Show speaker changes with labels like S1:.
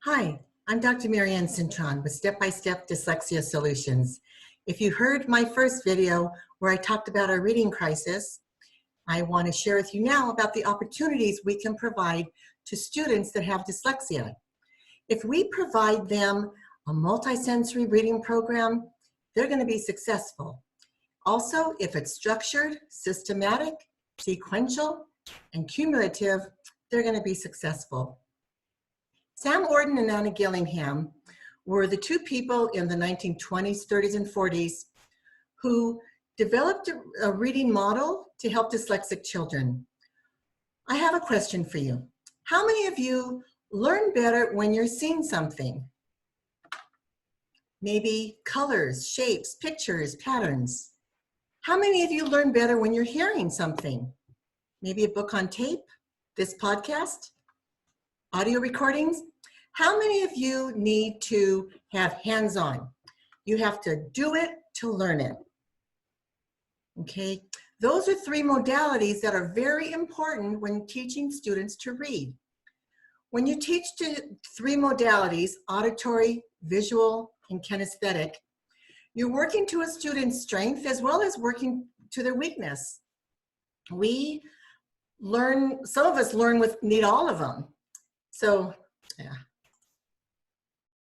S1: Hi, I'm Dr. Marianne CINTRON with Step-by-Step Dyslexia Solutions. If you heard my first video where I talked about our reading crisis, I want to share with you now about the opportunities we can provide to students that have dyslexia. If we provide them a multisensory reading program, they're going to be successful. Also, if it's structured, systematic, sequential, and cumulative, they're going to be successful. Sam Orton and Orton Gillingham were the two people in the 1920s, 30s, and 40s who developed a reading model to help dyslexic children. I have a question for you. How many of you learn better when you're seeing something? Maybe colors, shapes, pictures, patterns. How many of you learn better when you're hearing something? Maybe a book on tape, this podcast, audio recordings. How many of you need to have hands-on? You have to do it to learn it. Okay, those are three modalities that are very important when teaching students to read. When you teach three modalities, auditory, visual, and kinesthetic, you're working to a student's strength as well as working to their weakness. We learn, some of us learn need all of them. So, yeah.